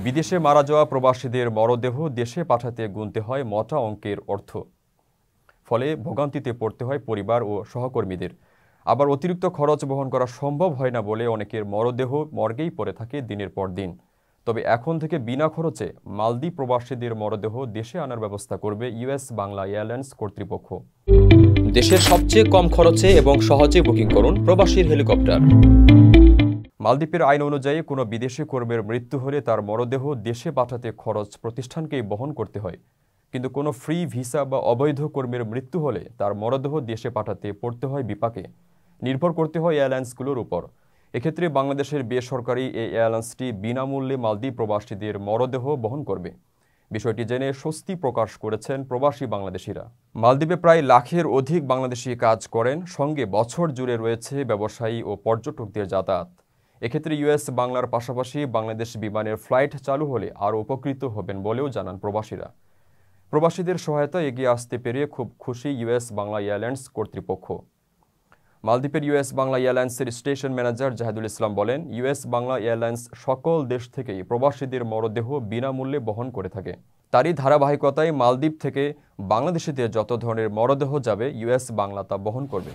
বিদেশে মারা যাওয়া প্রবাসীদের মরদেহ দেশে পাঠাতে গুনতে হয় মোটা অঙ্কের অর্থ। ফলে ভোগান্তিতে পড়তে হয় পরিবার ও সহকর্মীদের। আবার অতিরিক্ত খরচ বহন করা সম্ভব হয় না বলে অনেকের মরদেহ মর্গেই পড়ে থাকে দিনের পর দিন। তবে এখন থেকে বিনা খরচে মালদ্বীপ প্রবাসীদের মরদেহ দেশে আনার ব্যবস্থা করবে ইউএস বাংলা এয়ারলাইন্স কর্তৃপক্ষ। দেশের সবচেয়ে কম খরচে এবং সহজে বুকিং করুন প্রবাসীর হেলিকপ্টার। মালদ্বীপের আইন অনুযায়ী কোনো বিদেশি কর্মীর মৃত্যু হলে তার মরদেহ দেশে পাঠাতে খরচ প্রতিষ্ঠানকেই বহন করতে হয়। কিন্তু কোনো ফ্রি ভিসা বা অবৈধ কর্মীর মৃত্যু হলে তার মরদেহ দেশে পাঠাতে পড়তে হয় বিপাকে। নির্ভর করতে হয় এয়ারলাইন্সগুলোর উপর। এক্ষেত্রে বাংলাদেশের বেসরকারি এই এয়ারলাইন্সটি বিনামূল্যে মালদ্বীপ প্রবাসীদের মরদেহ বহন করবে। বিষয়টি জেনে স্বস্তি প্রকাশ করেছেন প্রবাসী বাংলাদেশিরা। মালদ্বীপে প্রায় লাখের অধিক বাংলাদেশি কাজ করেন, সঙ্গে বছর জুড়ে রয়েছে ব্যবসায়ী ও পর্যটকদের যাতায়াত। এক্ষেত্রে ইউএস বাংলার পাশাপাশি বাংলাদেশ বিমানের ফ্লাইট চালু হলে আরও উপকৃত হবেন বলেও জানান প্রবাসীরা। প্রবাসীদের সহায়তায় এগিয়ে আসতে পেরে খুব খুশি ইউএস বাংলা এয়ারলাইন্স কর্তৃপক্ষ। মালদ্বীপের ইউএস বাংলা এয়ারলাইন্সের স্টেশন ম্যানেজার জাহিদুল ইসলাম বলেন, ইউএস বাংলা এয়ারলাইন্স সকল দেশ থেকেই প্রবাসীদের মরদেহ বিনামূল্যে বহন করে থাকে। তারই ধারাবাহিকতায় মালদ্বীপ থেকে বাংলাদেশিদের যত ধরনের মরদেহ যাবে ইউএস বাংলা তা বহন করবে।